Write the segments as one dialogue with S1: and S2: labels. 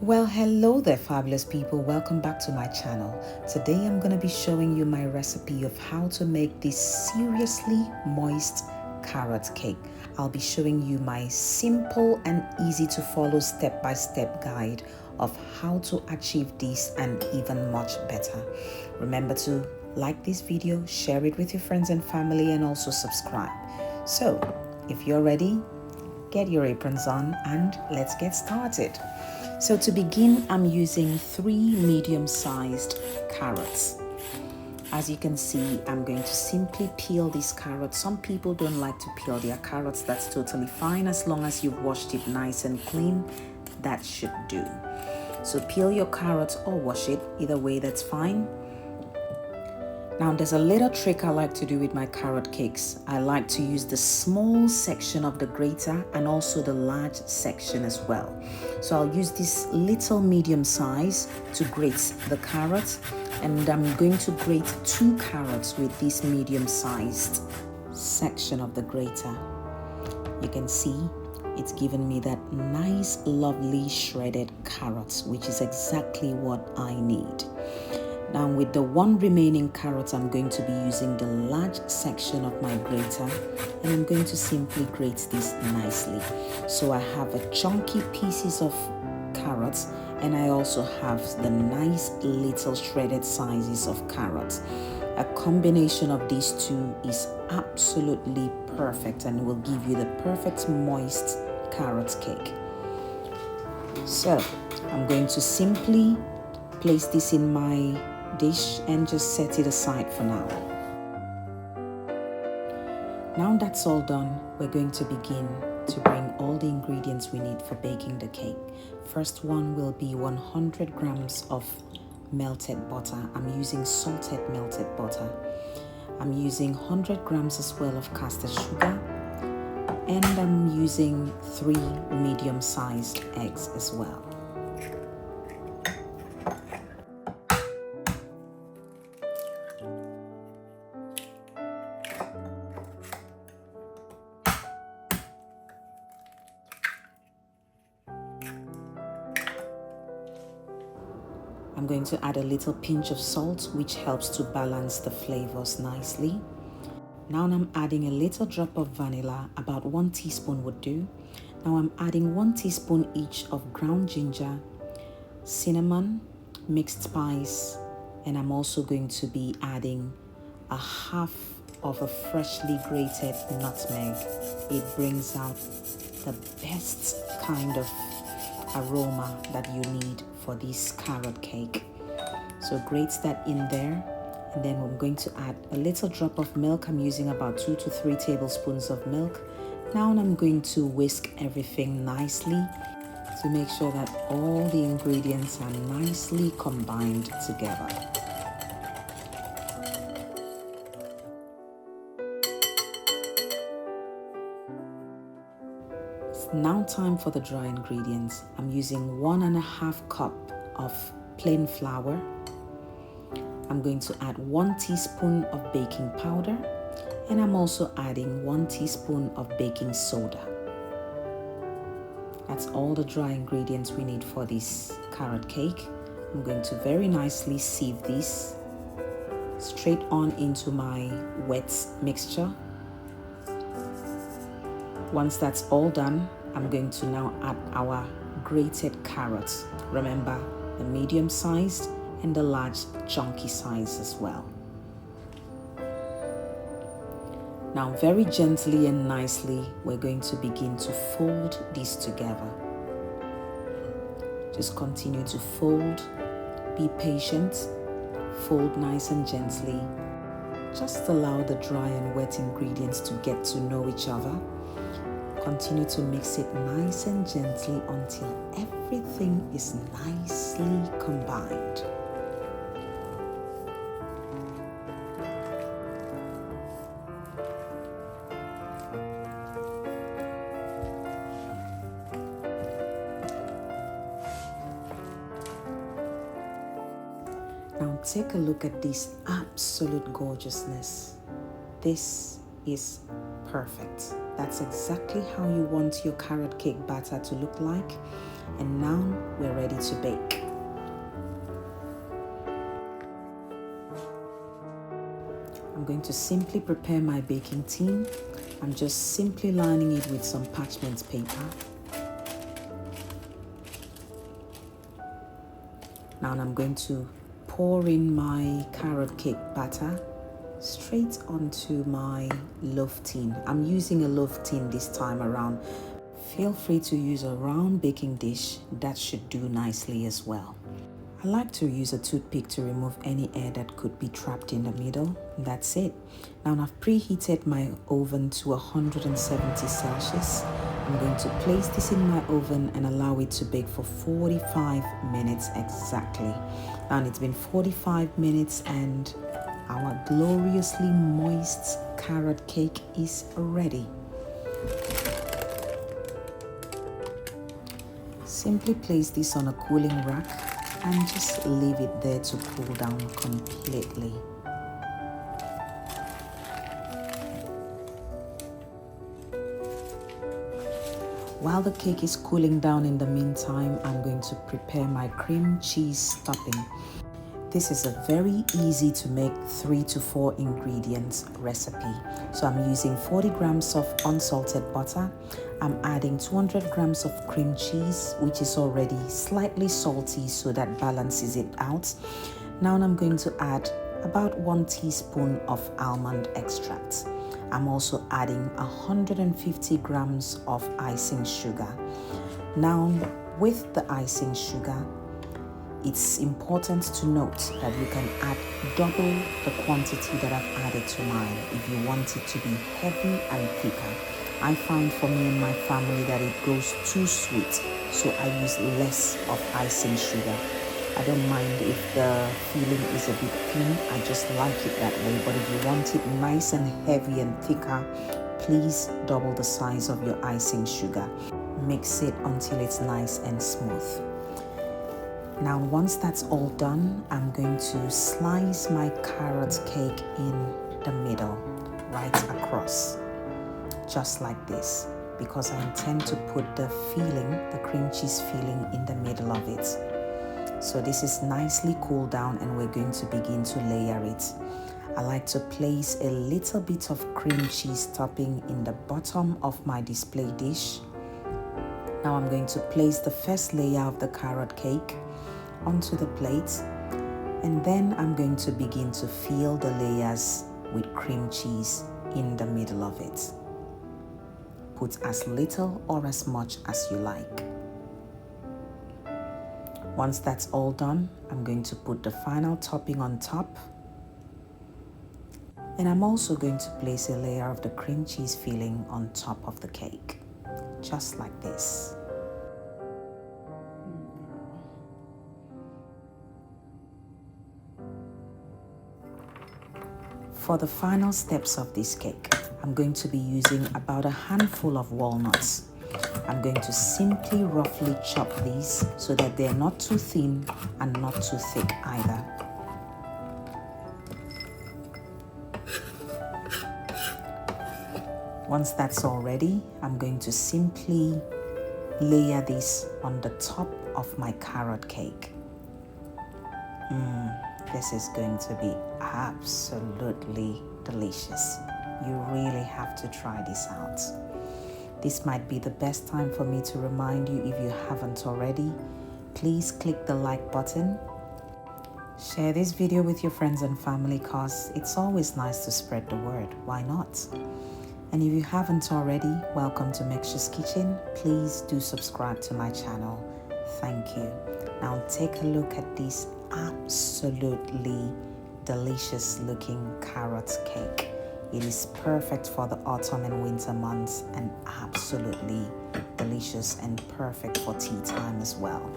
S1: Well, hello there, fabulous people. Welcome back to my channel. Today I'm going to be showing you my recipe of how to make this seriously moist carrot cake. I'll be showing you my simple and easy to follow step-by-step guide of how to achieve this and even much better. Remember to like this video, share it with your friends and family, and also subscribe. So, if you're ready, get your aprons on and let's get started. So to begin, I'm using 3 medium-sized carrots. As you can see, I'm going to simply peel these carrots. Some people don't like to peel their carrots. That's totally fine. As long as you've washed it nice and clean, that should do. So peel your carrots or wash it. Either way, that's fine. Now there's a little trick I like to do with my carrot cakes. I like to use the small section of the grater and also the large section as well. So I'll use this little medium size to grate the carrot, and I'm going to grate 2 carrots with this medium sized section of the grater. You can see it's given me that nice lovely shredded carrots, which is exactly what I need. Now with the 1 remaining carrot, I'm going to be using the large section of my grater, and I'm going to simply grate this nicely. So I have a chunky pieces of carrots, and I also have the nice little shredded sizes of carrots. A combination of these 2 is absolutely perfect and will give you the perfect moist carrot cake. So I'm going to simply place this in my dish and just set it aside for now. Now that's all done, we're going to begin to bring all the ingredients we need for baking the cake. First one will be 100 grams of melted butter. I'm using salted melted butter. I'm using 100 grams as well of caster sugar, and I'm using 3 medium-sized eggs as well. I'm going to add a little pinch of salt, which helps to balance the flavors nicely. Now I'm adding a little drop of vanilla, about 1 teaspoon would do. Now I'm adding 1 teaspoon each of ground ginger, cinnamon, mixed spice, and I'm also going to be adding a half of a freshly grated nutmeg. It brings out the best kind of aroma that you need for this carrot cake. So grate that in there, and then I'm going to add a little drop of milk. I'm using about 2 to 3 tablespoons of milk. Now I'm going to whisk everything nicely to make sure that all the ingredients are nicely combined together. It's now time for the dry ingredients. I'm using 1.5 cup of plain flour. I'm going to add 1 teaspoon of baking powder, and I'm also adding 1 teaspoon of baking soda. That's all the dry ingredients we need for this carrot cake. I'm going to very nicely sieve this straight on into my wet mixture. Once that's all done, I'm going to now add our grated carrots. Remember, the medium sized and the large chunky size as well. Now very gently and nicely, we're going to begin to fold these together. Just continue to fold, be patient, fold nice and gently. Just allow the dry and wet ingredients to get to know each other. Continue to mix it nice and gently until everything is nicely combined. Now take a look at this absolute gorgeousness. This is perfect. That's exactly how you want your carrot cake batter to look like. And now we're ready to bake. I'm going to simply prepare my baking tin. I'm just simply lining it with some parchment paper. Now I'm going to pour in my carrot cake batter straight onto my loaf tin. I'm using a loaf tin this time around. Feel free to use a round baking dish. That should do nicely as well. I like to use a toothpick to remove any air that could be trapped in the middle. That's it. Now I've preheated my oven to 170 Celsius. I'm going to place this in my oven and allow it to bake for 45 minutes exactly. And it's been 45 minutes and our gloriously moist carrot cake is ready. Simply place this on a cooling rack and just leave it there to cool down completely. While the cake is cooling down in the meantime, I'm going to prepare my cream cheese topping. This is a very easy to make 3 to 4 ingredients recipe. So I'm using 40 grams of unsalted butter. I'm adding 200 grams of cream cheese, which is already slightly salty, so that balances it out. Now I'm going to add about 1 teaspoon of almond extract. I'm also adding 150 grams of icing sugar. Now with the icing sugar, it's important to note that you can add double the quantity that I've added to mine if you want it to be heavy and thicker. I found for me and my family that it goes too sweet, so I use less of icing sugar. I don't mind if the filling is a bit thin, I just like it that way. But if you want it nice and heavy and thicker, please double the size of your icing sugar. Mix it until it's nice and smooth. Now once that's all done, I'm going to slice my carrot cake in the middle, right across, just like this, because I intend to put the filling, the cream cheese filling, in the middle of it. So this is nicely cooled down and we're going to begin to layer it. I like to place a little bit of cream cheese topping in the bottom of my display dish. Now I'm going to place the first layer of the carrot cake onto the plate, and then I'm going to begin to fill the layers with cream cheese in the middle of it. Put as little or as much as you like. Once that's all done, I'm going to put the final topping on top, and I'm also going to place a layer of the cream cheese filling on top of the cake, just like this. For the final steps of this cake, I'm going to be using about a handful of walnuts. I'm going to simply roughly chop these so that they're not too thin and not too thick either. Once that's all ready, I'm going to simply layer this on the top of my carrot cake. This is going to be absolutely delicious. You really have to try this out. This might be the best time for me to remind you, if you haven't already, please click the like button. Share this video with your friends and family, cause it's always nice to spread the word. Why not? And if you haven't already, welcome to Megshaw's Kitchen. Please do subscribe to my channel. Thank you. Now take a look at this absolutely delicious looking carrot cake. It is perfect for the autumn and winter months, and absolutely delicious and perfect for tea time as well.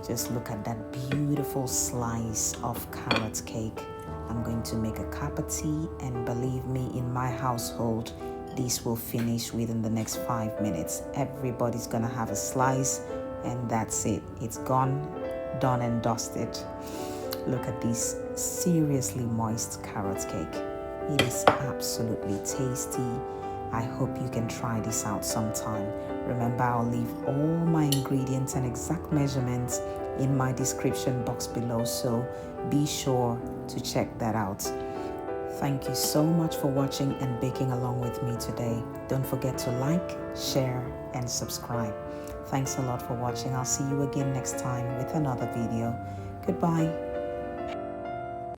S1: Just look at that beautiful slice of carrot cake. I'm going to make a cup of tea, and believe me, in my household, this will finish within the next 5 minutes. Everybody's gonna have a slice, and that's it. It's gone, done and dusted. Look at this seriously moist carrot cake. It is absolutely tasty. I hope you can try this out sometime. Remember, I'll leave all my ingredients and exact measurements in my description box below, so be sure to check that out. Thank you so much for watching and baking along with me today. Don't forget to like, share, and subscribe. Thanks a lot for watching. I'll see you again next time with another video. Goodbye.